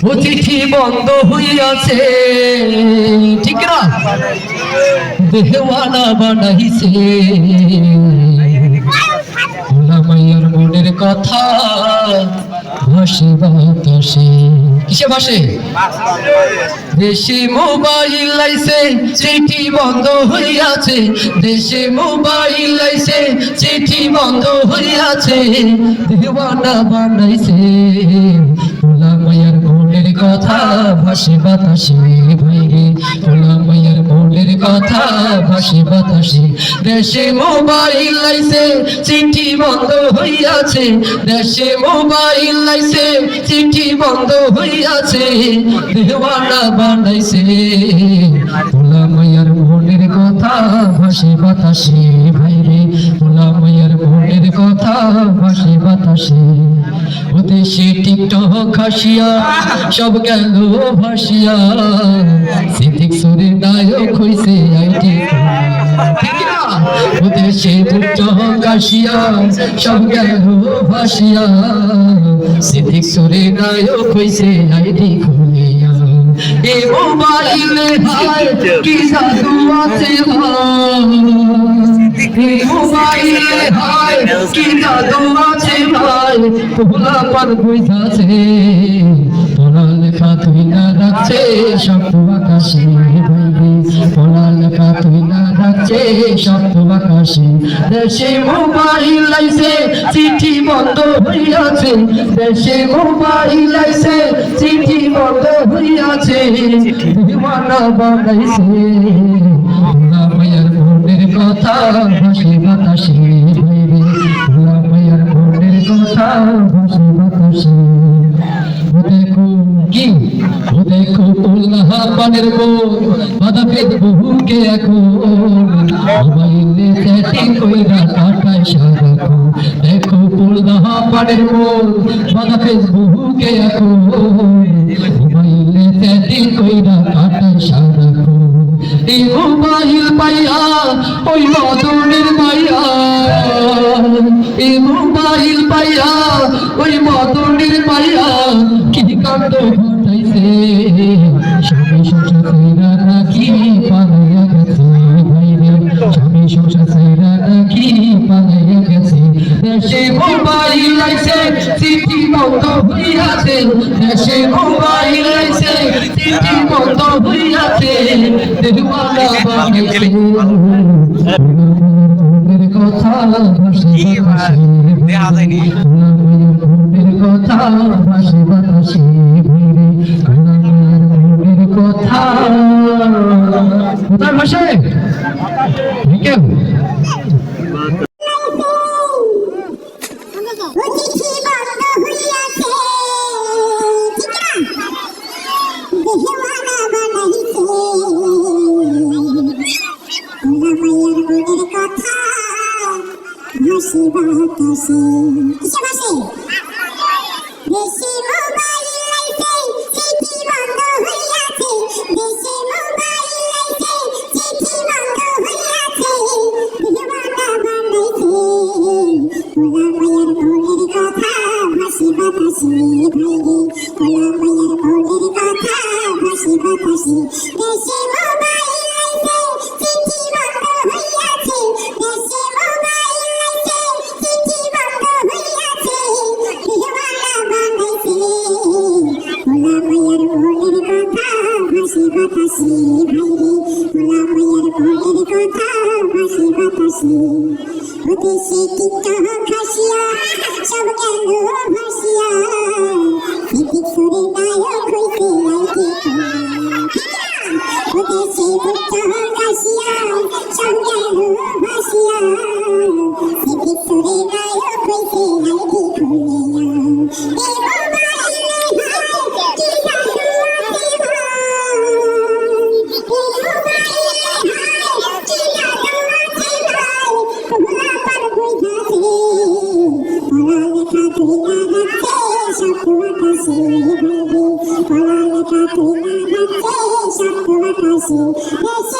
ও চিঠি বন্ধ হইয়াছে, ঠিক না? দেওয়ানা বানাইছে মায়ের মনের কথা ভাসে বাতাসে। কিসে ভাসে? দেশে মোবাইল লাইছে, চিঠি বন্ধ হইয়াছে। দেশে মোবাইল লাইছে, চিঠি বন্ধ হইয়াছে। দেওয়ানা বানাইছে ভোলা মায়ের মনের কথা ভাসে বাতাসে। ভাইরে ভোলা মায়ের মনের কথা ভাসে বাতাসে। দেশে মোবাইল লাইছে, চিঠি বন্ধ হইয়াছে। দেশে মোবাইল লাইছে, চিঠি বন্ধ হইয়াছে। দেওয়ানা বানাইছে ভোলা মায়ের মনের কথা ভাসে বাতাসে। ভাইরে ভোলা মায়ের মনের কথা ভাসে বাতাসে। দেশে টিকটক হাসিয়া সব গেল ভাসিয়া। সিদ্দিক সুরের নায়ক হইছে আইটি। দেশে টিকটক হাসিয়া সব গেল ভাসিয়া। সিদ্দিক সুরের নায়ক হইছে আইটি খুলিয়া। এ মোবাইলে হায় কি জাদু আছে ভাই। এ মোবাইলে হায় কি জাদু আছে ভাই। ভোলা পার বুঝাছে পড়ালেখা তুই না রাখছে শব্দ আকাশে। ভাইরে পড়ালেখা তুই না রাখছে শব্দ আকাশে। দেশে মোবাইল লাইছে, চিঠি বন্ধ হইয়াছে। দেশে মোবাইল লাইছে, চিঠি বন্ধ হইয়াছে। দিওয়ানা বানাইছে ভোলা মায়ের মনের কথা ভাসে বাতাসে। ভাইরে ভোলা মায়ের মনের কথা ভাসে বাতাসে। দেখো কি দেখো ভোলা পানের বোন বাধা পেট বহুকে এখন মোবাইলে চ্যাটিং কইরা কাটায় সারাক্ষণ। দেখো ভোলা পানের বোন বাধা পেট বহুকে এখন মোবাইলে চ্যাটিং কইরা কাটায় সারাক্ষণ। এই মোবাইল পাইয়া ওই মদনের মাইয়া। এই মোবাইল পাইয়া ওই মদনের মাইয়া কি কাণ্ড ঘটাইছে। স্বামী সংসারেরা নাকি পালাইয়া গেছে। ভাইরে স্বামী সংসারেরা নাকি পালাইয়া গেছে। দেশে মোবাইল লাইছে, চিঠি বন্ধ হইয়াছে। দেশে মোবাইল লাইছে, চিঠি বন্ধ হইয়াছে। দেওয়ানা বানাইছে মনের কথা ভাসে বাতাসে। মনের কথা ভাসে বাতাসে। ভাইরে মনের কথা কোথায় ভাসে? কেউ ভাসে বাতাসে। কিসে ভাসে? দেশে মোবাইল লাইছে, চিঠি বন্ধ হইয়াছে। দেশে মোবাইল লাইছে, চিঠি বন্ধ হইয়াছে। দিওয়ানা বানাইছে ভোলা মায়ের মনের কথা ভাসে বাতাসে। ভাইরে ভোলা মায়ের মনের কথা ভাসে বাতাসে। দেশে মোবাইল লাইছে, চিঠি বন্ধ হইয়াছে। দেশে মোবাইল লাইছে, চিঠি বন্ধ হইয়াছে। দিওয়ানা বানাইছে ভোলা মায়ের মনের কথা ভাসে বাতাসে। ভাইরে ভোলা মায়ের মনের কথা ভাসে বাতাসে। দেশে টিকটক হাসিয়া সব গেল ভাসিয়া। সিদ্দিক সুরের নায়ক হইছে আইটি খুলিয়া। দেশে টিকটক হাসিয়া সব গেল ভাসিয়া। সিদ্দিক সুরের নায়ক হইছে আইটি খুলিয়া। এই মোবাইলে হায় কি জাদু আছে ভাই। এই মোবাইলে হায় কি জাদু আছে ভাই। ভোলা পার বুঝাছে পড়ালেখা তুই না রাখছে শব্দ আকাশে। ভাইরে পড়ালেখা তুই না রাখছে শব্দ আকাশে। দেশে